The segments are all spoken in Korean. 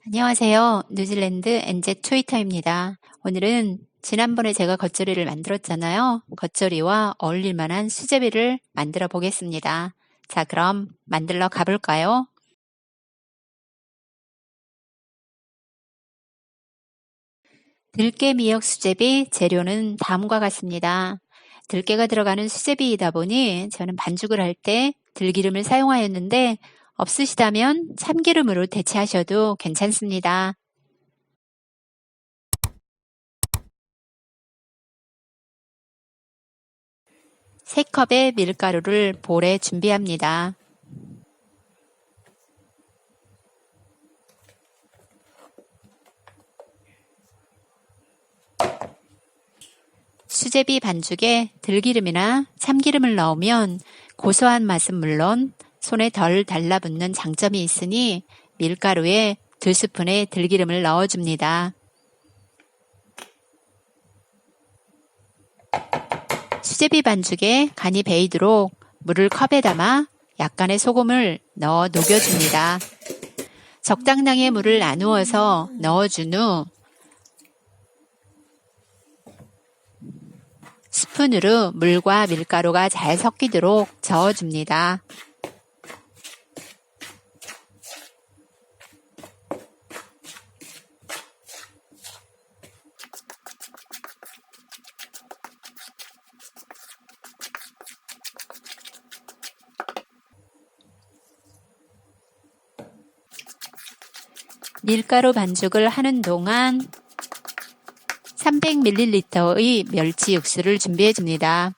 안녕하세요. 뉴질랜드 엔제 트위터입니다. 오늘은 지난번에 제가 겉절이를 만들었잖아요. 겉절이와 어울릴 만한 수제비를 만들어 보겠습니다. 자, 그럼 만들러 가볼까요? 들깨 미역 수제비 재료는 다음과 같습니다. 들깨가 들어가는 수제비이다 보니 저는 반죽을 할 때 들기름을 사용하였는데 없으시다면 참기름으로 대체하셔도 괜찮습니다. 3컵의 밀가루를 볼에 준비합니다. 수제비 반죽에 들기름이나 참기름을 넣으면 고소한 맛은 물론 손에 덜 달라붙는 장점이 있으니 밀가루에 2스푼의 들기름을 넣어줍니다. 수제비 반죽에 간이 배이도록 물을 컵에 담아 약간의 소금을 넣어 녹여줍니다. 적당량의 물을 나누어서 넣어준 후 스푼으로 물과 밀가루가 잘 섞이도록 저어줍니다. 밀가루 반죽을 하는 동안 300ml의 멸치 육수를 준비해 줍니다.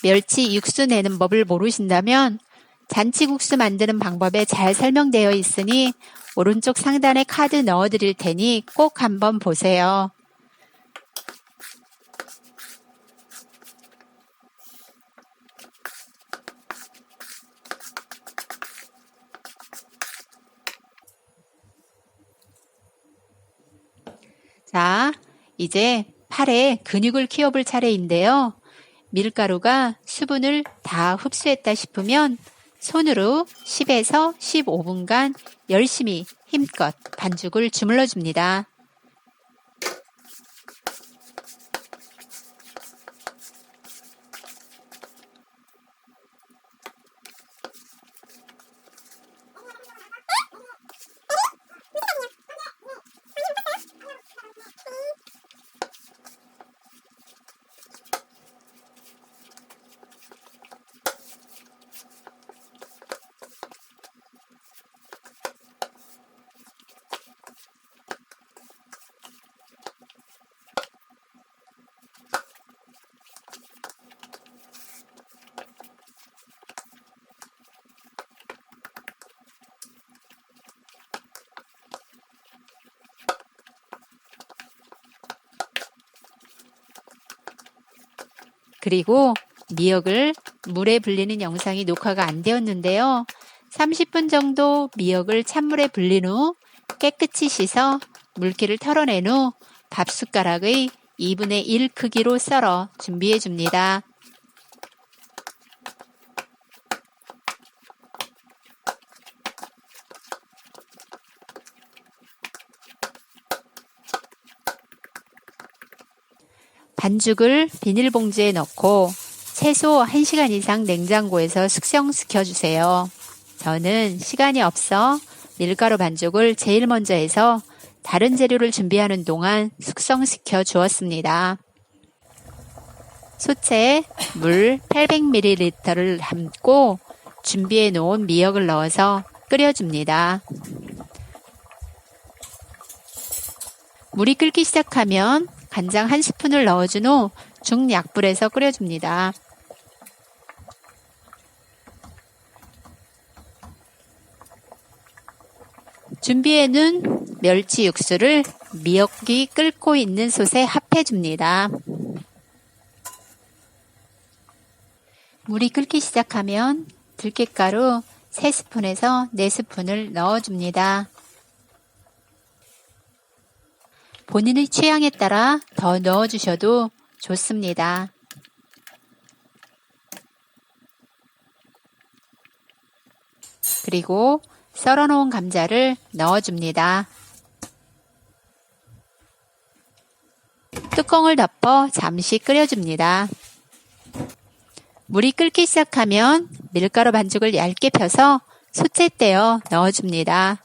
멸치 육수 내는 법을 모르신다면 잔치국수 만드는 방법에 잘 설명되어 있으니 오른쪽 상단에 카드 넣어 드릴 테니 꼭 한번 보세요. 자, 이제 팔에 근육을 키워볼 차례인데요. 밀가루가 수분을 다 흡수했다 싶으면 손으로 10에서 15분간 열심히 힘껏 반죽을 주물러 줍니다. 그리고 미역을 물에 불리는 영상이 녹화가 안 되었는데요. 30분 정도 미역을 찬물에 불린 후 깨끗이 씻어 물기를 털어낸 후 밥숟가락의 2분의 1 크기로 썰어 준비해 줍니다. 반죽을 비닐봉지에 넣고 최소 1시간 이상 냉장고에서 숙성시켜 주세요. 저는 시간이 없어 밀가루 반죽을 제일 먼저 해서 다른 재료를 준비하는 동안 숙성시켜 주었습니다. 소채에 물 800ml를 담고 준비해 놓은 미역을 넣어서 끓여줍니다. 물이 끓기 시작하면 간장 1스푼을 넣어준 후 중약불에서 끓여줍니다. 준비해놓은 멸치 육수를 미역이 끓고 있는 솥에 합해줍니다. 물이 끓기 시작하면 들깨가루 3스푼에서 4스푼을 넣어줍니다. 본인의 취향에 따라 더 넣어주셔도 좋습니다. 그리고 썰어놓은 감자를 넣어줍니다. 뚜껑을 덮어 잠시 끓여줍니다. 물이 끓기 시작하면 밀가루 반죽을 얇게 펴서 소째 떼어 넣어줍니다.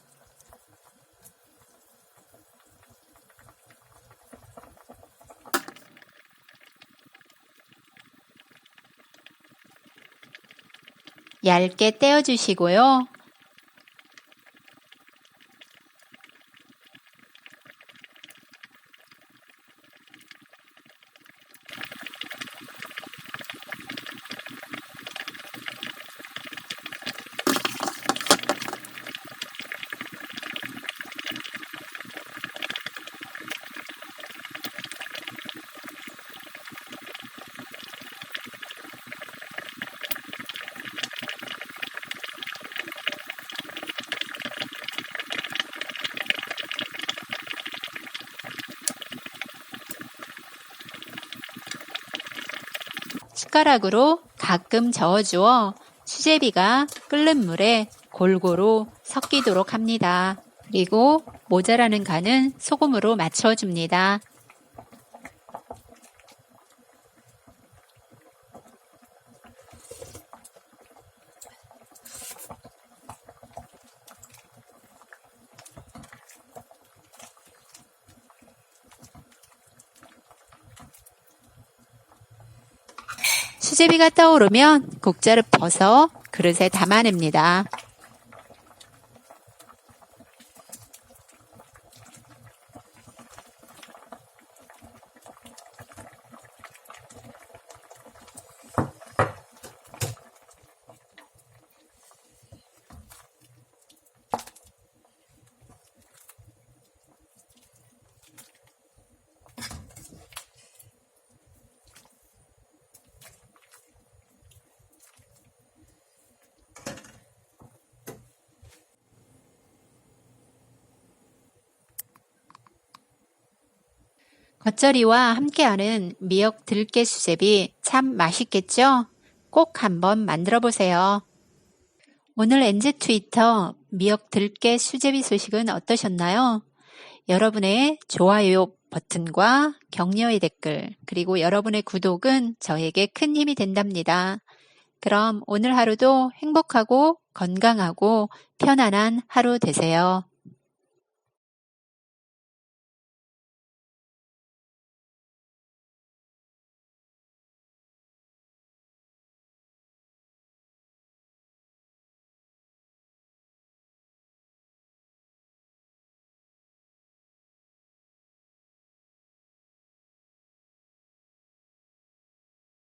얇게 떼어주시고요. 숟가락으로 가끔 저어주어 수제비가 끓는 물에 골고루 섞이도록 합니다. 그리고 모자라는 간은 소금으로 맞춰줍니다. 수제비가 떠오르면 국자를 벗어 그릇에 담아냅니다. 겉절이와 함께하는 미역 들깨 수제비 참 맛있겠죠? 꼭 한번 만들어 보세요. 오늘 NG 트위터 미역 들깨 수제비 소식은 어떠셨나요? 여러분의 좋아요 버튼과 격려의 댓글 그리고 여러분의 구독은 저에게 큰 힘이 된답니다. 그럼 오늘 하루도 행복하고 건강하고 편안한 하루 되세요.